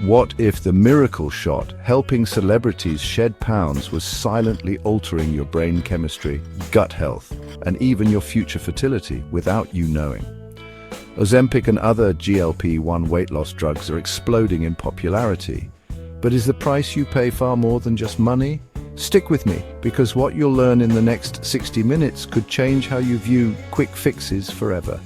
What if the miracle shot helping celebrities shed pounds was silently altering your brain chemistry, gut health, and even your future fertility without you knowing? Ozempic and other GLP-1 weight loss drugs are exploding in popularity. But is the price you pay far more than just money? Stick with me, because what you'll learn in the next 60 minutes could change how you view quick fixes forever.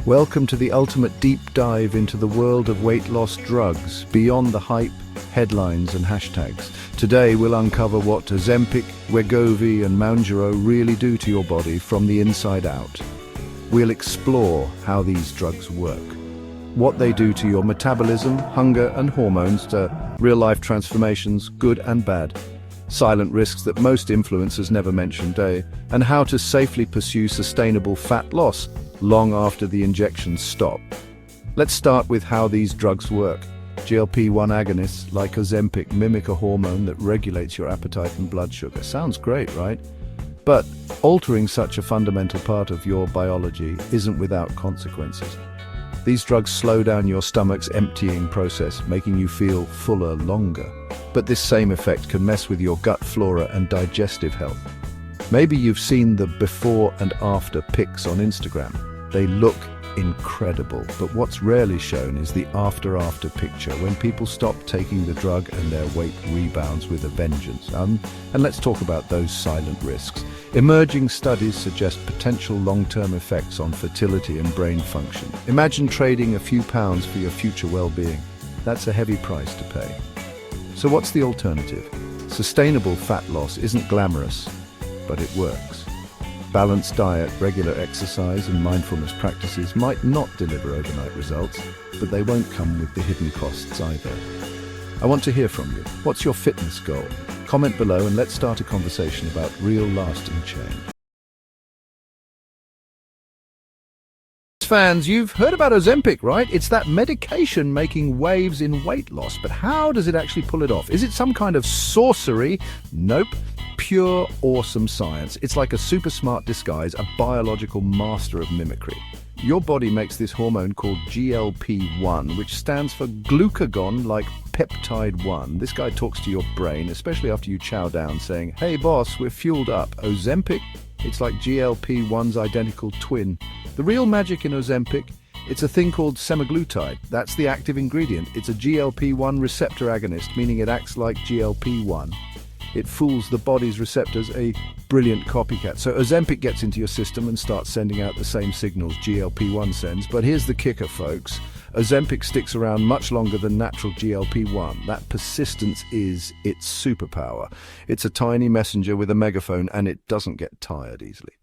Welcome to the ultimate deep dive into the world of weight loss drugs, beyond the hype, headlines and hashtags. Today we'll uncover what Ozempic, Wegovy and Mounjaro really do to your body from the inside out. We'll explore how these drugs work, what they do to your metabolism, hunger and hormones, to real-life transformations, good and bad, silent risks that most influencers never mention, and how to safely pursue sustainable fat loss long after the injections stop. Let's start with how these drugs work. GLP-1 agonists like Ozempic mimic a hormone that regulates your appetite and blood sugar. Sounds great, right? But altering such a fundamental part of your biology isn't without consequences. These drugs slow down your stomach's emptying process, making you feel fuller longer. But this same effect can mess with your gut flora and digestive health. Maybe you've seen the before and after pics on Instagram. They look incredible, but what's rarely shown is the after picture, when people stop taking the drug and their weight rebounds with a vengeance. And let's talk about those silent risks. Emerging studies suggest potential long-term effects on fertility and brain function. Imagine trading a few pounds for your future well-being. That's a heavy price to pay. So what's the alternative? Sustainable fat loss isn't glamorous, but it works. Balanced diet, regular exercise and mindfulness practices might not deliver overnight results, but they won't come with the hidden costs either. I want to hear from you. What's your fitness goal? Comment below and let's start a conversation about real lasting change. Fans, you've heard about Ozempic, right? It's that medication making waves in weight loss, but how does it actually pull it off? Is it some kind of sorcery? Nope. Pure awesome science. It's like a super smart disguise, a biological master of mimicry. Your body makes this hormone called GLP-1, which stands for glucagon like peptide 1. This guy talks to your brain, especially after you chow down, saying, "Hey boss, we're fueled up." Ozempic? It's like GLP-1's identical twin. The real magic in Ozempic, it's a thing called semaglutide. That's the active ingredient. It's a GLP-1 receptor agonist, meaning it acts like GLP-1. It fools the body's receptors, a brilliant copycat. So Ozempic gets into your system and starts sending out the same signals GLP-1 sends. But here's the kicker, folks. Ozempic sticks around much longer than natural GLP-1. That persistence is its superpower. It's a tiny messenger with a megaphone, and it doesn't get tired easily.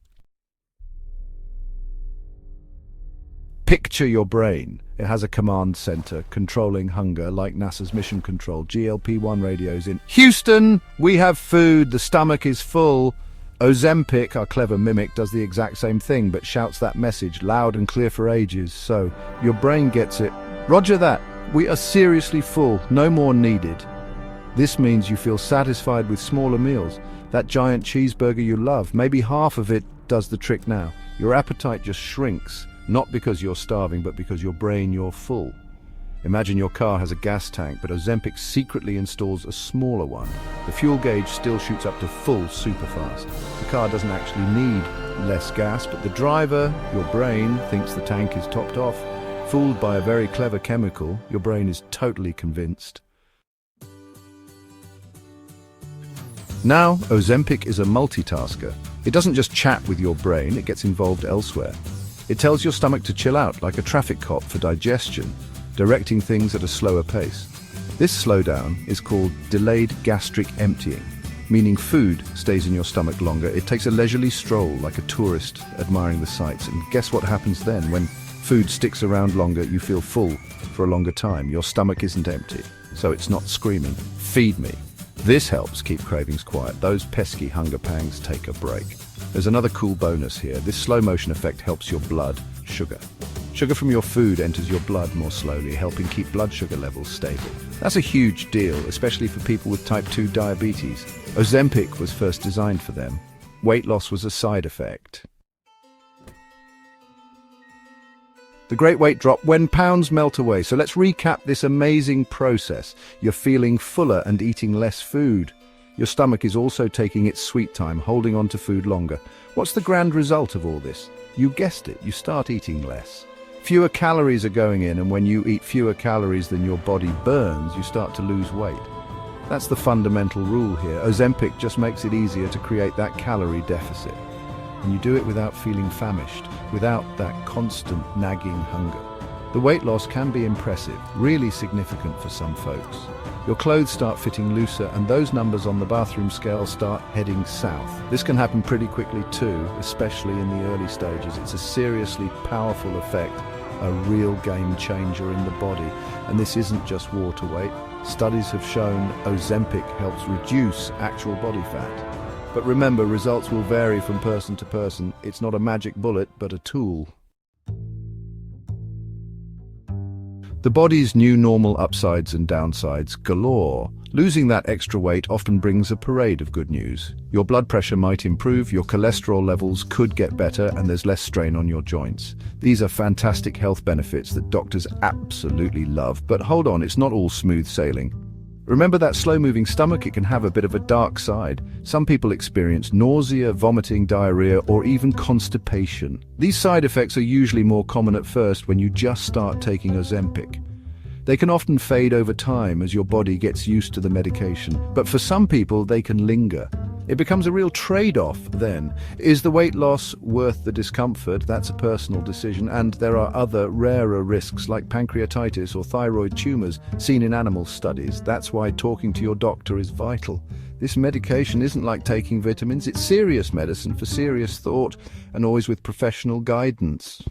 Picture your brain. It has a command center controlling hunger like NASA's Mission Control. GLP-1 radios in Houston, we have food, the stomach is full. Ozempic, our clever mimic, does the exact same thing, but shouts that message loud and clear for ages. So your brain gets it. Roger that. We are seriously full. No more needed. This means you feel satisfied with smaller meals. That giant cheeseburger you love, maybe half of it does the trick now. Your appetite just shrinks. Not because you're starving, but because you're full. Imagine your car has a gas tank, but Ozempic secretly installs a smaller one. The fuel gauge still shoots up to full super fast. The car doesn't actually need less gas, but the driver, your brain, thinks the tank is topped off. Fooled by a very clever chemical, your brain is totally convinced. Now, Ozempic is a multitasker. It doesn't just chat with your brain, it gets involved elsewhere. It tells your stomach to chill out like a traffic cop for digestion, directing things at a slower pace. This slowdown is called delayed gastric emptying, meaning food stays in your stomach longer. It takes a leisurely stroll like a tourist admiring the sights. And guess what happens then? When food sticks around longer, you feel full for a longer time. Your stomach isn't empty, so it's not screaming, "Feed me." This helps keep cravings quiet. Those pesky hunger pangs take a break. There's another cool bonus here. This slow motion effect helps your blood sugar. Sugar from your food enters your blood more slowly, helping keep blood sugar levels stable. That's a huge deal, especially for people with type 2 diabetes. Ozempic was first designed for them. Weight loss was a side effect. The great weight drop when pounds melt away. So let's recap this amazing process. You're feeling fuller and eating less food. Your stomach is also taking its sweet time, holding on to food longer. What's the grand result of all this? You guessed it, you start eating less. Fewer calories are going in, and when you eat fewer calories than your body burns, you start to lose weight. That's the fundamental rule here. Ozempic just makes it easier to create that calorie deficit. And you do it without feeling famished, without that constant nagging hunger. The weight loss can be impressive, really significant for some folks. Your clothes start fitting looser and those numbers on the bathroom scale start heading south. This can happen pretty quickly too, especially in the early stages. It's a seriously powerful effect, a real game changer in the body. And this isn't just water weight. Studies have shown Ozempic helps reduce actual body fat. But remember, results will vary from person to person. It's not a magic bullet, but a tool. The body's new normal upsides and downsides galore. Losing that extra weight often brings a parade of good news. Your blood pressure might improve, your cholesterol levels could get better, and there's less strain on your joints. These are fantastic health benefits that doctors absolutely love. But hold on, it's not all smooth sailing. Remember that slow-moving stomach? It can have a bit of a dark side. Some people experience nausea, vomiting, diarrhea, or even constipation. These side effects are usually more common at first when you just start taking Ozempic. They can often fade over time as your body gets used to the medication, but for some people they can linger. It becomes a real trade-off then. Is the weight loss worth the discomfort? That's a personal decision, and there are other rarer risks like pancreatitis or thyroid tumors seen in animal studies. That's why talking to your doctor is vital. This medication isn't like taking vitamins, it's serious medicine for serious thought, and always with professional guidance.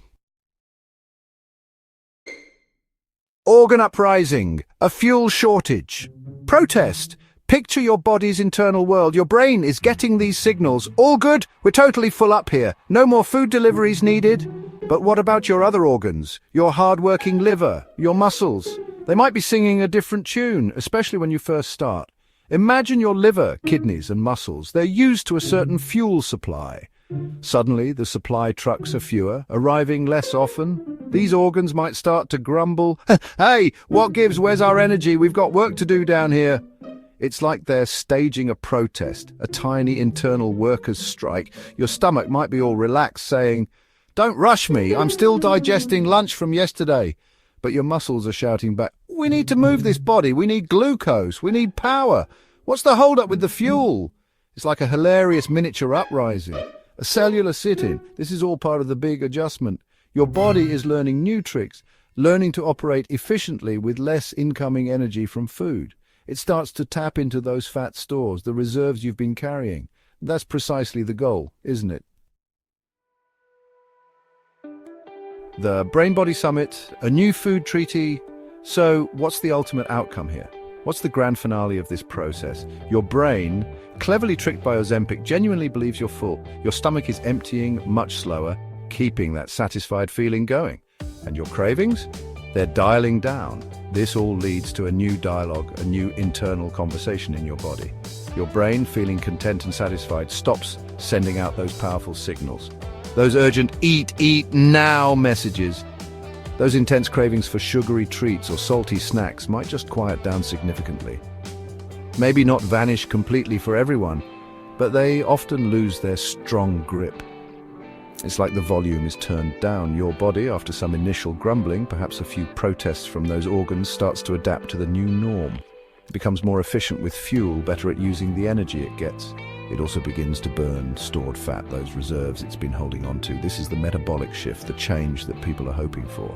Organ uprising, a fuel shortage, protest. Picture your body's internal world. Your brain is getting these signals. All good, we're totally full up here. No more food deliveries needed. But what about your other organs? Your hard-working liver, your muscles? They might be singing a different tune, especially when you first start. Imagine your liver, kidneys and muscles. They're used to a certain fuel supply. Suddenly, the supply trucks are fewer, arriving less often. These organs might start to grumble. Hey, what gives? Where's our energy? We've got work to do down here. It's like they're staging a protest, a tiny internal workers' strike. Your stomach might be all relaxed, saying, "Don't rush me, I'm still digesting lunch from yesterday." But your muscles are shouting back, "We need to move this body, we need glucose, we need power. What's the hold-up with the fuel?" It's like a hilarious miniature uprising, a cellular sit-in. This is all part of the big adjustment. Your body is learning new tricks, learning to operate efficiently with less incoming energy from food. It starts to tap into those fat stores, the reserves you've been carrying. That's precisely the goal, isn't it? The Brain-Body Summit, a new food treaty. So what's the ultimate outcome here? What's the grand finale of this process? Your brain, cleverly tricked by Ozempic, genuinely believes you're full. Your stomach is emptying much slower, keeping that satisfied feeling going. And your cravings? They're dialing down. This all leads to a new dialogue, a new internal conversation in your body. Your brain, feeling content and satisfied, stops sending out those powerful signals. Those urgent eat now messages. Those intense cravings for sugary treats or salty snacks might just quiet down significantly. Maybe not vanish completely for everyone, but they often lose their strong grip. It's like the volume is turned down. Your body, after some initial grumbling, perhaps a few protests from those organs, starts to adapt to the new norm. It becomes more efficient with fuel, better at using the energy it gets. It also begins to burn stored fat, those reserves it's been holding on to. This is the metabolic shift, the change that people are hoping for.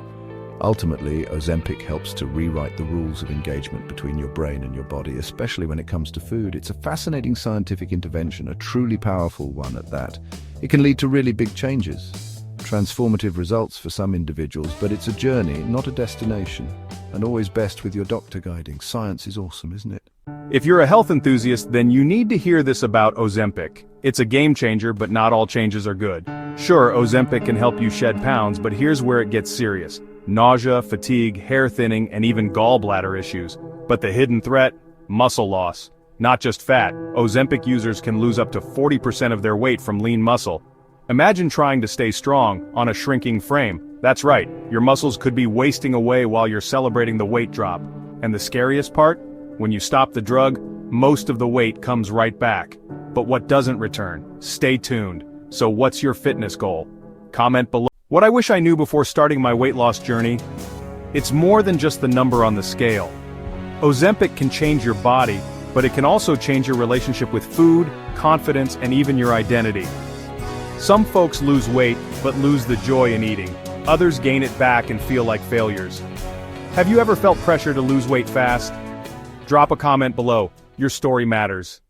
Ultimately, Ozempic helps to rewrite the rules of engagement between your brain and your body, especially when it comes to food. It's a fascinating scientific intervention, a truly powerful one at that. It can lead to really big changes, transformative results for some individuals, but it's a journey, not a destination. And always best with your doctor guiding. Science is awesome, isn't it? If you're a health enthusiast, then you need to hear this about Ozempic. It's a game changer, but not all changes are good. Sure, Ozempic can help you shed pounds, but here's where it gets serious. Nausea, fatigue, hair thinning, and even gallbladder issues. But the hidden threat? Muscle loss. Not just fat. Ozempic users can lose up to 40% of their weight from lean muscle. Imagine trying to stay strong on a shrinking frame. That's right, your muscles could be wasting away while you're celebrating the weight drop. And the scariest part? When you stop the drug, most of the weight comes right back. But what doesn't return? Stay tuned. So what's your fitness goal? Comment below. What I wish I knew before starting my weight loss journey? It's more than just the number on the scale. Ozempic can change your body, but it can also change your relationship with food, confidence, and even your identity. Some folks lose weight, but lose the joy in eating. Others gain it back and feel like failures. Have you ever felt pressure to lose weight fast? Drop a comment below. Your story matters.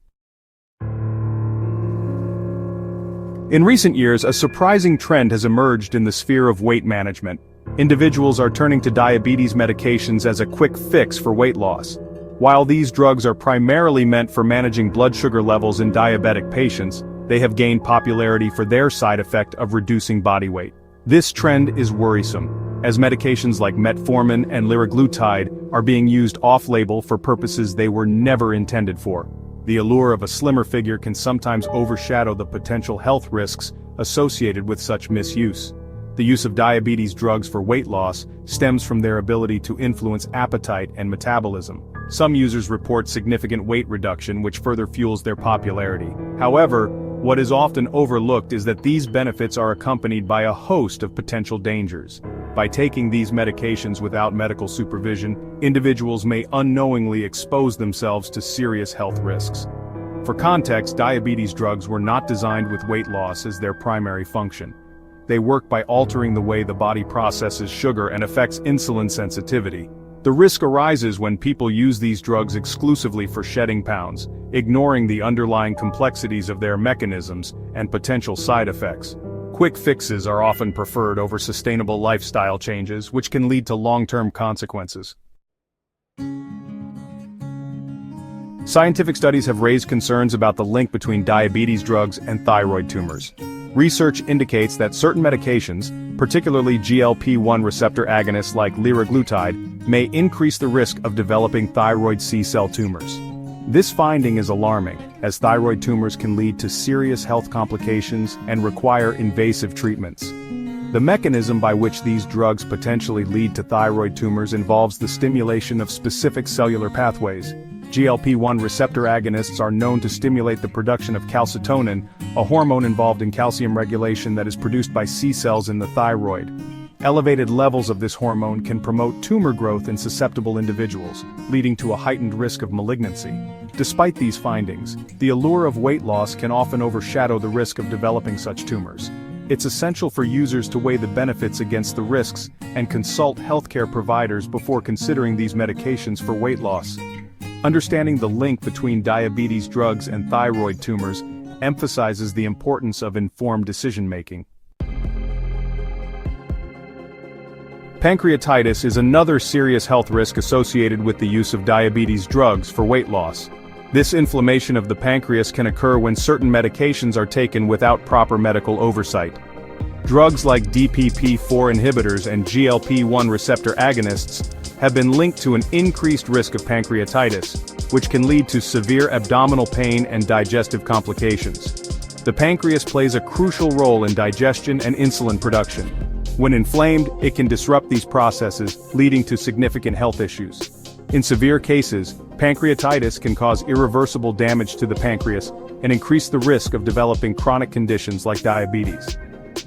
In recent years, a surprising trend has emerged in the sphere of weight management. Individuals are turning to diabetes medications as a quick fix for weight loss. While these drugs are primarily meant for managing blood sugar levels in diabetic patients, they have gained popularity for their side effect of reducing body weight. This trend is worrisome, as medications like metformin and liraglutide are being used off-label for purposes they were never intended for. The allure of a slimmer figure can sometimes overshadow the potential health risks associated with such misuse. The use of diabetes drugs for weight loss stems from their ability to influence appetite and metabolism. Some users report significant weight reduction, which further fuels their popularity. However, what is often overlooked is that these benefits are accompanied by a host of potential dangers. By taking these medications without medical supervision, individuals may unknowingly expose themselves to serious health risks. For context, diabetes drugs were not designed with weight loss as their primary function. They work by altering the way the body processes sugar and affects insulin sensitivity. The risk arises when people use these drugs exclusively for shedding pounds, ignoring the underlying complexities of their mechanisms and potential side effects. Quick fixes are often preferred over sustainable lifestyle changes, which can lead to long-term consequences. Scientific studies have raised concerns about the link between diabetes drugs and thyroid tumors. Research indicates that certain medications, particularly GLP-1 receptor agonists like liraglutide, may increase the risk of developing thyroid C-cell tumors. This finding is alarming, as thyroid tumors can lead to serious health complications and require invasive treatments. The mechanism by which these drugs potentially lead to thyroid tumors involves the stimulation of specific cellular pathways. GLP-1 receptor agonists are known to stimulate the production of calcitonin, a hormone involved in calcium regulation that is produced by C cells in the thyroid. Elevated levels of this hormone can promote tumor growth in susceptible individuals, leading to a heightened risk of malignancy. Despite these findings, the allure of weight loss can often overshadow the risk of developing such tumors. It's essential for users to weigh the benefits against the risks and consult healthcare providers before considering these medications for weight loss. Understanding the link between diabetes drugs and thyroid tumors emphasizes the importance of informed decision-making. Pancreatitis is another serious health risk associated with the use of diabetes drugs for weight loss. This inflammation of the pancreas can occur when certain medications are taken without proper medical oversight. Drugs like DPP-4 inhibitors and GLP-1 receptor agonists have been linked to an increased risk of pancreatitis, which can lead to severe abdominal pain and digestive complications. The pancreas plays a crucial role in digestion and insulin production. When inflamed, it can disrupt these processes, leading to significant health issues. In severe cases, pancreatitis can cause irreversible damage to the pancreas and increase the risk of developing chronic conditions like diabetes.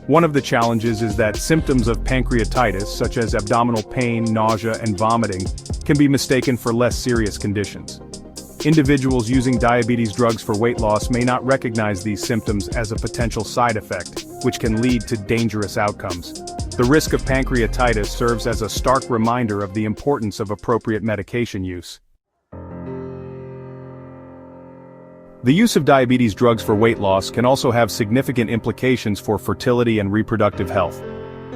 One of the challenges is that symptoms of pancreatitis, such as abdominal pain, nausea, and vomiting, can be mistaken for less serious conditions. Individuals using diabetes drugs for weight loss may not recognize these symptoms as a potential side effect, which can lead to dangerous outcomes. The risk of pancreatitis serves as a stark reminder of the importance of appropriate medication use. The use of diabetes drugs for weight loss can also have significant implications for fertility and reproductive health.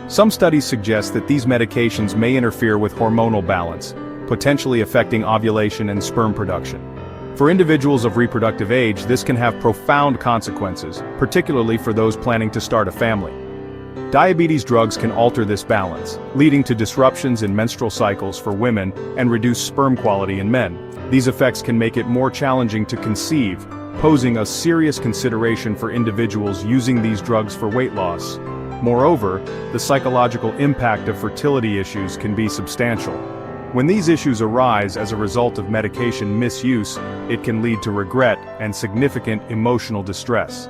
Some studies suggest that these medications may interfere with hormonal balance, potentially affecting ovulation and sperm production. For individuals of reproductive age, this can have profound consequences, particularly for those planning to start a family. Diabetes drugs can alter this balance, leading to disruptions in menstrual cycles for women and reduce sperm quality in men. These effects can make it more challenging to conceive, posing a serious consideration for individuals using these drugs for weight loss. Moreover, the psychological impact of fertility issues can be substantial. When these issues arise as a result of medication misuse, it can lead to regret and significant emotional distress.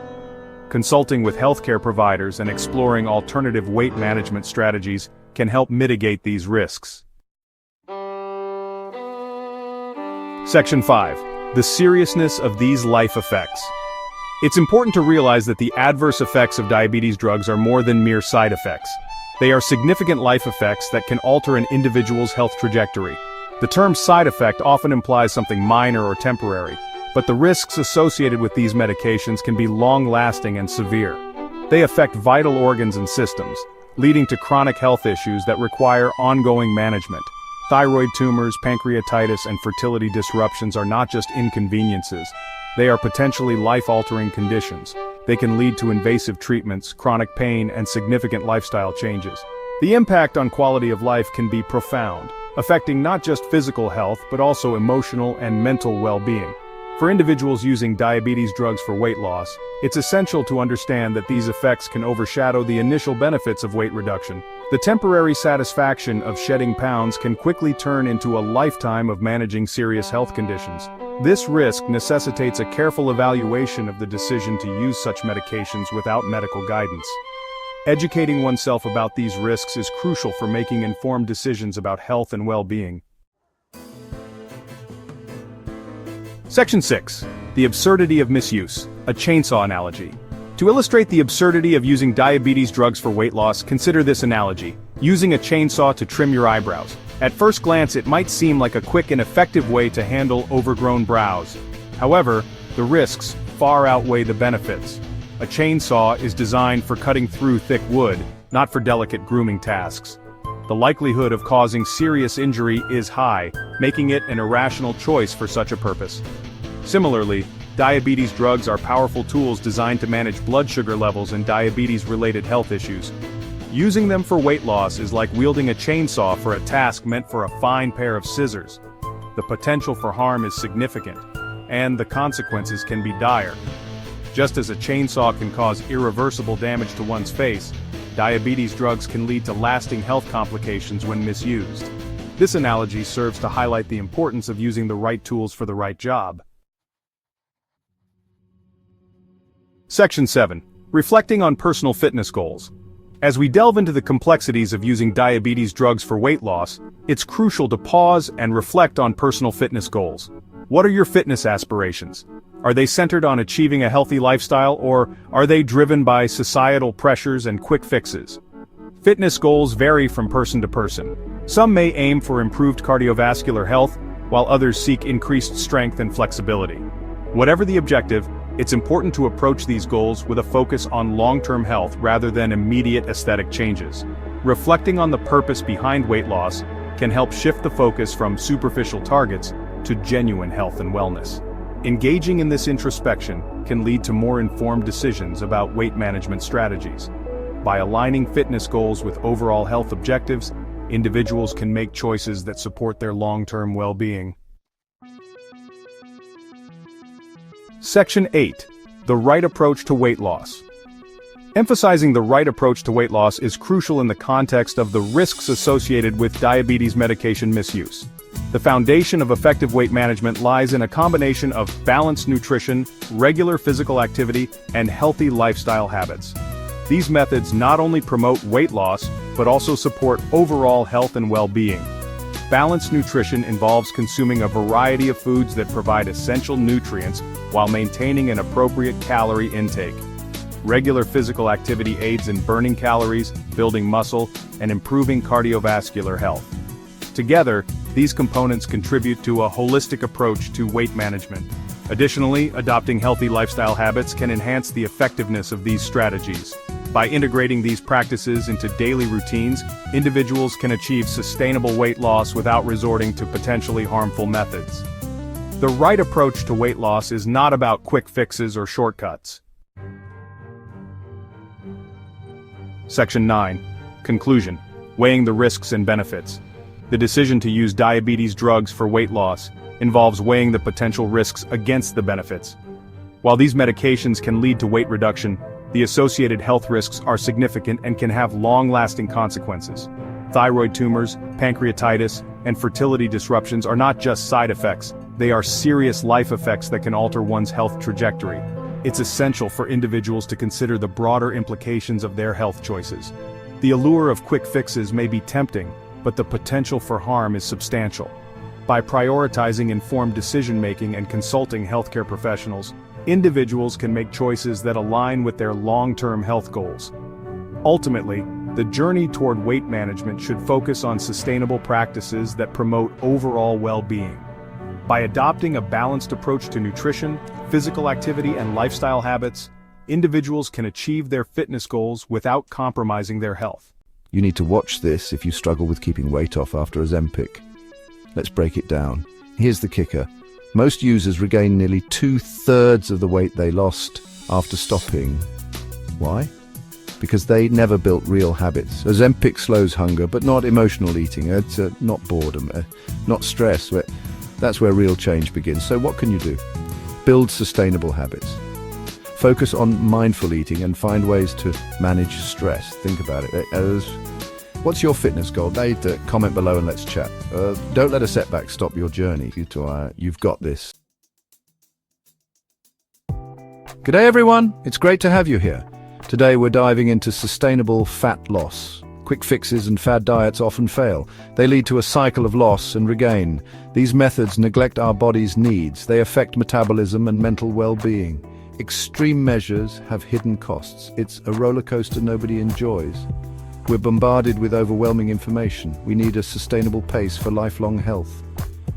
Consulting with healthcare providers and exploring alternative weight management strategies can help mitigate these risks. Section 5. The seriousness of these life effects. It's important to realize that the adverse effects of diabetes drugs are more than mere side effects. They are significant life effects that can alter an individual's health trajectory. The term side effect often implies something minor or temporary, but the risks associated with these medications can be long-lasting and severe. They affect vital organs and systems, leading to chronic health issues that require ongoing management. Thyroid tumors, pancreatitis, and fertility disruptions are not just inconveniences. They are potentially life-altering conditions. They can lead to invasive treatments, chronic pain, and significant lifestyle changes. The impact on quality of life can be profound, affecting not just physical health but also emotional and mental well-being. For individuals using diabetes drugs for weight loss, it's essential to understand that these effects can overshadow the initial benefits of weight reduction. The temporary satisfaction of shedding pounds can quickly turn into a lifetime of managing serious health conditions. This risk necessitates a careful evaluation of the decision to use such medications without medical guidance. Educating oneself about these risks is crucial for making informed decisions about health and well-being. Section 6. The absurdity of misuse, a chainsaw analogy. To illustrate the absurdity of using diabetes drugs for weight loss, consider this analogy: using a chainsaw to trim your eyebrows. At first glance, it might seem like a quick and effective way to handle overgrown brows. However, the risks far outweigh the benefits. A chainsaw is designed for cutting through thick wood, not for delicate grooming tasks. The likelihood of causing serious injury is high, making it an irrational choice for such a purpose. Similarly, diabetes drugs are powerful tools designed to manage blood sugar levels and diabetes-related health issues. Using them for weight loss is like wielding a chainsaw for a task meant for a fine pair of scissors. The potential for harm is significant, and the consequences can be dire. Just as a chainsaw can cause irreversible damage to one's face, diabetes drugs can lead to lasting health complications when misused. This analogy serves to highlight the importance of using the right tools for the right job. Section 7. Reflecting on personal fitness goals. As we delve into the complexities of using diabetes drugs for weight loss, it's crucial to pause and reflect on personal fitness goals. What are your fitness aspirations? Are they centered on achieving a healthy lifestyle, or are they driven by societal pressures and quick fixes? Fitness goals vary from person to person. Some may aim for improved cardiovascular health, while others seek increased strength and flexibility. Whatever the objective, it's important to approach these goals with a focus on long-term health rather than immediate aesthetic changes. Reflecting on the purpose behind weight loss can help shift the focus from superficial targets to genuine health and wellness. Engaging in this introspection can lead to more informed decisions about weight management strategies. By aligning fitness goals with overall health objectives, individuals can make choices that support their long-term well-being. Section 8. The right approach to weight loss. Emphasizing the right approach to weight loss is crucial in the context of the risks associated with diabetes medication misuse. The foundation of effective weight management lies in a combination of balanced nutrition, regular physical activity, and healthy lifestyle habits. These methods not only promote weight loss, but also support overall health and well-being. Balanced nutrition involves consuming a variety of foods that provide essential nutrients while maintaining an appropriate calorie intake. Regular physical activity aids in burning calories, building muscle, and improving cardiovascular health. Together, these components contribute to a holistic approach to weight management. Additionally, adopting healthy lifestyle habits can enhance the effectiveness of these strategies. By integrating these practices into daily routines, individuals can achieve sustainable weight loss without resorting to potentially harmful methods. The right approach to weight loss is not about quick fixes or shortcuts. Section 9. Conclusion. Weighing the risks and benefits. The decision to use diabetes drugs for weight loss involves weighing the potential risks against the benefits. While these medications can lead to weight reduction, the associated health risks are significant and can have long-lasting consequences. Thyroid tumors, pancreatitis, and fertility disruptions are not just side effects, they are serious life effects that can alter one's health trajectory. It's essential for individuals to consider the broader implications of their health choices. The allure of quick fixes may be tempting, but the potential for harm is substantial. By prioritizing informed decision-making and consulting healthcare professionals, individuals can make choices that align with their long-term health goals. Ultimately, the journey toward weight management should focus on sustainable practices that promote overall well-being. By adopting a balanced approach to nutrition, physical activity, and lifestyle habits, individuals can achieve their fitness goals without compromising their health. You need to watch this if you struggle with keeping weight off after Ozempic. Let's break it down. Here's the kicker. Most users regain nearly 2/3 of the weight they lost after stopping. Why? Because they never built real habits. Ozempic slows hunger, but not emotional eating. It's not boredom, not stress. That's where real change begins. So what can you do? Build sustainable habits. Focus on mindful eating and find ways to manage stress. Think about it. What's your fitness goal? Comment below and let's chat. Don't let a setback stop your journey. You've got this. G'day everyone, it's great to have you here. Today we're diving into sustainable fat loss. Quick fixes and fad diets often fail. They lead to a cycle of loss and regain. These methods neglect our body's needs. They affect metabolism and mental well-being. Extreme measures have hidden costs. It's a roller coaster nobody enjoys. We're bombarded with overwhelming information. We need a sustainable pace for lifelong health.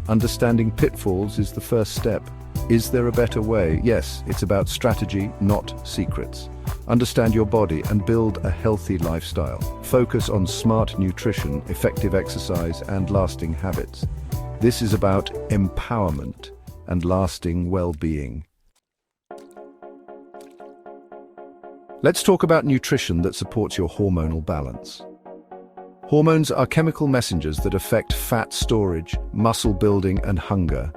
Understanding pitfalls is the first step. Is there a better way? Yes, it's about strategy, not secrets. Understand your body and build a healthy lifestyle. Focus on smart nutrition, effective exercise, and lasting habits. This is about empowerment and lasting well-being. Let's talk about nutrition that supports your hormonal balance. Hormones are chemical messengers that affect fat storage, muscle building, and hunger.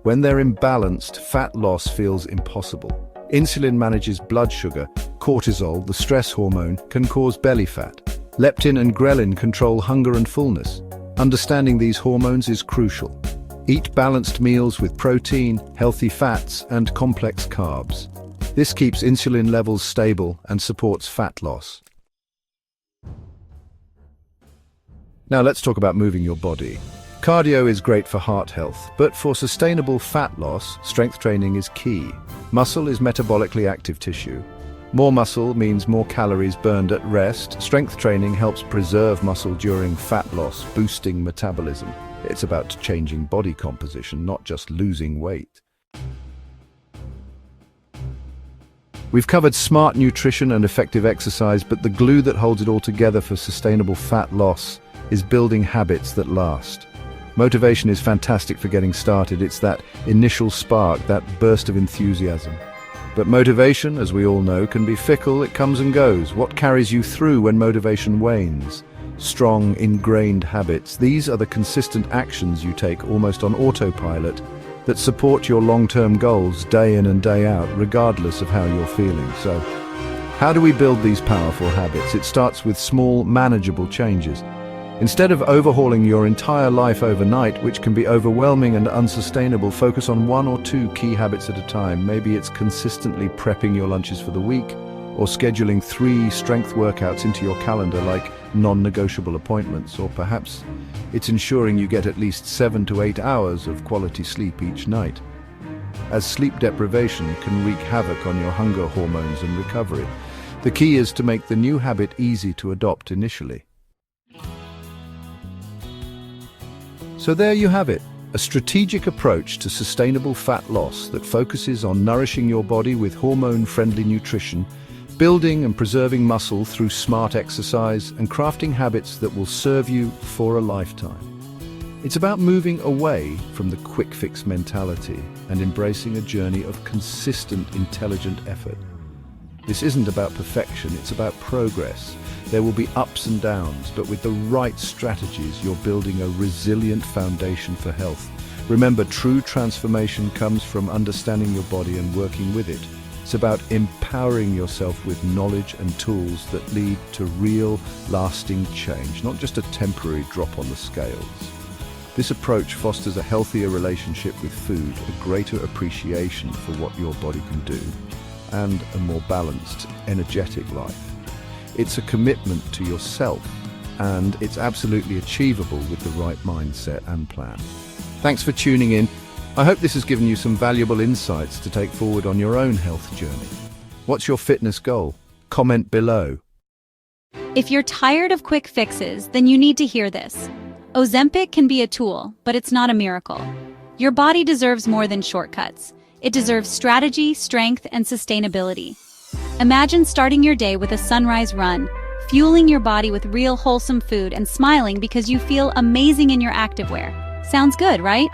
When they're imbalanced, fat loss feels impossible. Insulin manages blood sugar. Cortisol, the stress hormone, can cause belly fat. Leptin and ghrelin control hunger and fullness. Understanding these hormones is crucial. Eat balanced meals with protein, healthy fats, and complex carbs. This keeps insulin levels stable and supports fat loss. Now let's talk about moving your body. Cardio is great for heart health, but for sustainable fat loss, strength training is key. Muscle is metabolically active tissue. More muscle means more calories burned at rest. Strength training helps preserve muscle during fat loss, boosting metabolism. It's about changing body composition, not just losing weight. We've covered smart nutrition and effective exercise, but the glue that holds it all together for sustainable fat loss is building habits that last. Motivation is fantastic for getting started. It's that initial spark, that burst of enthusiasm. But motivation, as we all know, can be fickle. It comes and goes. What carries you through when motivation wanes? Strong, ingrained habits. These are the consistent actions you take almost on autopilot that support your long-term goals day in and day out, regardless of how you're feeling. So, how do we build these powerful habits? It starts with small, manageable changes. Instead of overhauling your entire life overnight, which can be overwhelming and unsustainable, focus on 1 or 2 key habits at a time. Maybe it's consistently prepping your lunches for the week, or scheduling 3 strength workouts into your calendar like non-negotiable appointments, or perhaps it's ensuring you get at least 7 to 8 hours of quality sleep each night, as sleep deprivation can wreak havoc on your hunger hormones and recovery. The key is to make the new habit easy to adopt initially. So there you have it, a strategic approach to sustainable fat loss that focuses on nourishing your body with hormone-friendly nutrition, building and preserving muscle through smart exercise, and crafting habits that will serve you for a lifetime. It's about moving away from the quick fix mentality and embracing a journey of consistent, intelligent effort. This isn't about perfection, it's about progress. There will be ups and downs, but with the right strategies, you're building a resilient foundation for health. Remember, true transformation comes from understanding your body and working with it. It's about empowering yourself with knowledge and tools that lead to real, lasting change, not just a temporary drop on the scales. This approach fosters a healthier relationship with food, a greater appreciation for what your body can do, and a more balanced, energetic life. It's a commitment to yourself, and it's absolutely achievable with the right mindset and plan. Thanks for tuning in. I hope this has given you some valuable insights to take forward on your own health journey. What's your fitness goal? Comment below. If you're tired of quick fixes, then you need to hear this. Ozempic can be a tool, but it's not a miracle. Your body deserves more than shortcuts. It deserves strategy, strength, and sustainability. Imagine starting your day with a sunrise run, fueling your body with real wholesome food and smiling because you feel amazing in your activewear. Sounds good, right?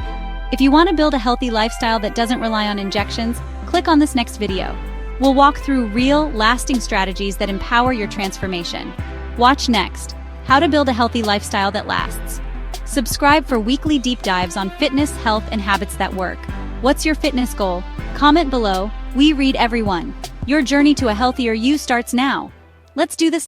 If you want to build a healthy lifestyle that doesn't rely on injections, click on this next video. We'll walk through real, lasting strategies that empower your transformation. Watch next, how to build a healthy lifestyle that lasts. Subscribe for weekly deep dives on fitness, health, and habits that work. What's your fitness goal? Comment below. We read every one. Your journey to a healthier you starts now. Let's do this.